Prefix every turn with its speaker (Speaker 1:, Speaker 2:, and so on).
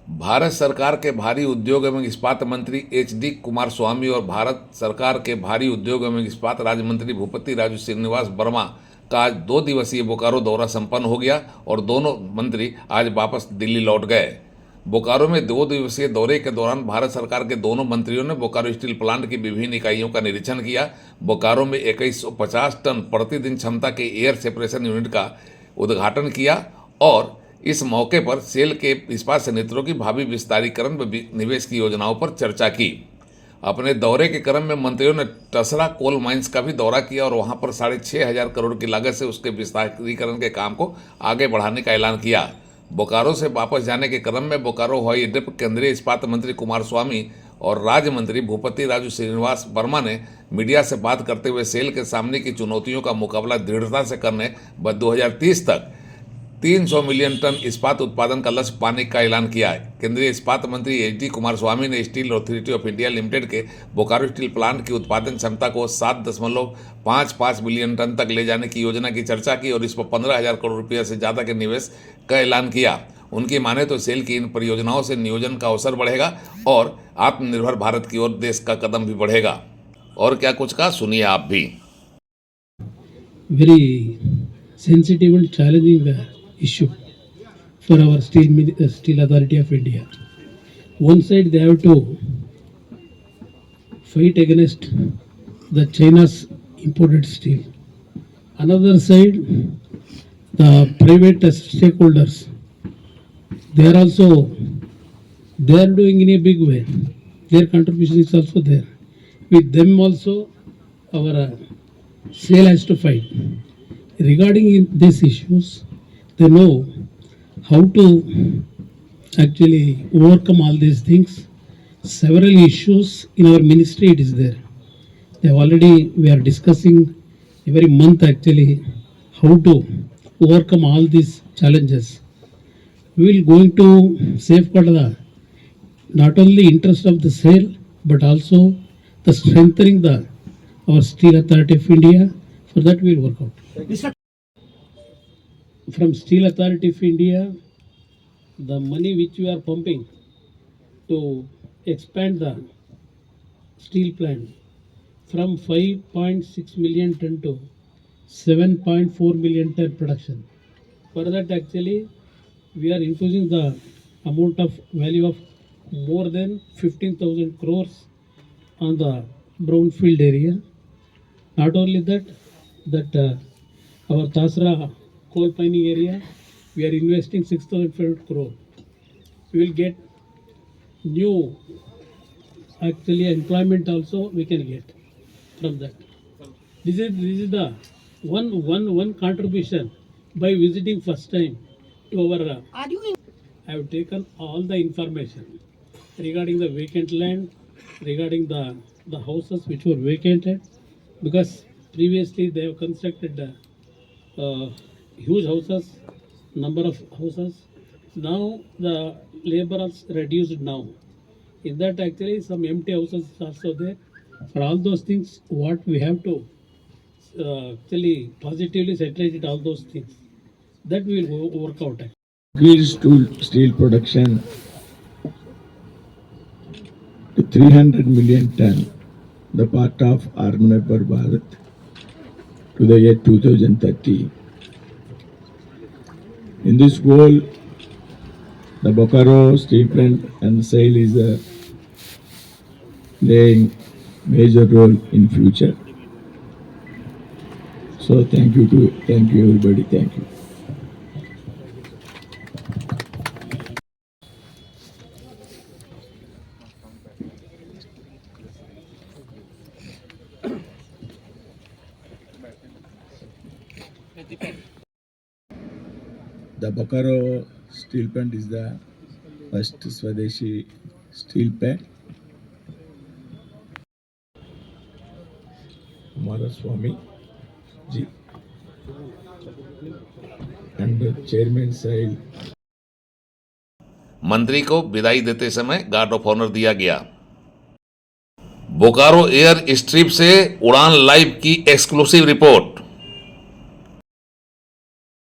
Speaker 1: भारत सरकार के भारी उद्योग एवं इस्पात मंत्री एच.डी. कुमारस्वामी और भारत सरकार के भारी उद्योग एवं इस्पात राज्य मंत्री भूपति राजू श्रीनिवास वर्मा का आज 2 दिवसीय बोकारो दौरा संपन्न हो गया और दोनों मंत्री आज वापस दिल्ली लौट गए। बोकारो में 2 दिवसीय दौरे के दौरान भारत सरकार के दोनों मंत्रियों ने बोकारो स्टील प्लांट की विभिन्न इकाइयों का निरीक्षण किया। बोकारो में 2150 टन प्रतिदिन क्षमता के एयर सेपरेशन यूनिट का उद्घाटन किया और इस मौके पर सेल के इस्पात संयंत्रों की भावी विस्तारीकरण व निवेश की योजनाओं पर चर्चा की। अपने दौरे के क्रम में मंत्रियों ने टसरा कोल माइंस का भी दौरा किया और वहां पर 6,500 करोड़ की लागत से उसके विस्तारीकरण के काम को आगे बढ़ाने का ऐलान किया। बोकारो से वापस जाने के क्रम में बोकारो हवाई अड्डे पर केंद्रीय इस्पात मंत्री कुमारस्वामी और राज्य मंत्री भूपति राजू श्रीनिवास वर्मा ने मीडिया से बात करते हुए सेल के सामने की चुनौतियों का मुकाबला दृढ़ता से करने व 2030 तक 300 मिलियन टन इस्पात उत्पादन का लक्ष्य पाने का ऐलान किया है। केंद्रीय इस्पात मंत्री एच.डी. कुमारस्वामी ने steel authority of India limited के बोकारो स्टील प्लांट की उत्पादन क्षमता को 7.55 मिलियन टन तक ले जाने की योजना की चर्चा की और इस पर 15,000 करोड़ रुपये से ज़्यादा के निवेश का ऐलान किया। उनकी माने तो सेल की इन परियोजनाओं से नियोजन का अवसर बढ़ेगा और आत्मनिर्भर भारत की ओर देश का कदम भी बढ़ेगा। और क्या कुछ कहा, सुनिए आप भी।
Speaker 2: Very sensitive and challenging issue for our Steel Authority of India. One side they have to fight against the China's imported steel. Another side, the private stakeholders, they are doing in a big way. Their contribution is also there. With them also, our SAIL has to fight. Regarding these issues, they know how to actually overcome all these things. Several issues in our ministry it is there. We are discussing every month actually how to overcome all these challenges. We will going to safeguard not only interest of the SAIL but also the strengthening our Steel Authority of India. For that we will work out. From Steel Authority of India, the money which we are pumping to expand the steel plant from 5.6 million ton to 7.4 million ton production. For that actually we are infusing the amount of value of more than 15,000 crores on the brownfield area. Not only that our Tasra coal mining area, we are investing 6,500 crore. We will get new actually employment also we can get from that. This is the one contribution by visiting first time to our. I have taken all the information regarding the vacant land, regarding the houses which were vacated, because previously they have constructed huge houses, number of houses. Now the labor is reduced now. In that actually some empty houses also there. For all those things, what we have to actually positively saturated all those things. That we will work out.
Speaker 3: Increased to steel production to 300 million ton, the part of Atmanirbhar Bharat to the year 2030. In this goal, the Bokaro steel plant and SAIL is playing major role in future. So thank you everybody, thank you. The Bokaro steel plant is the first Swadeshi steel plant. Kumaraswamy ji and the chairman SAIL.
Speaker 1: मंत्री को विदाई देते समय guard of honour दिया गया। Bokaro air strip से उड़ान live की एक्सक्लूसिव रिपोर्ट।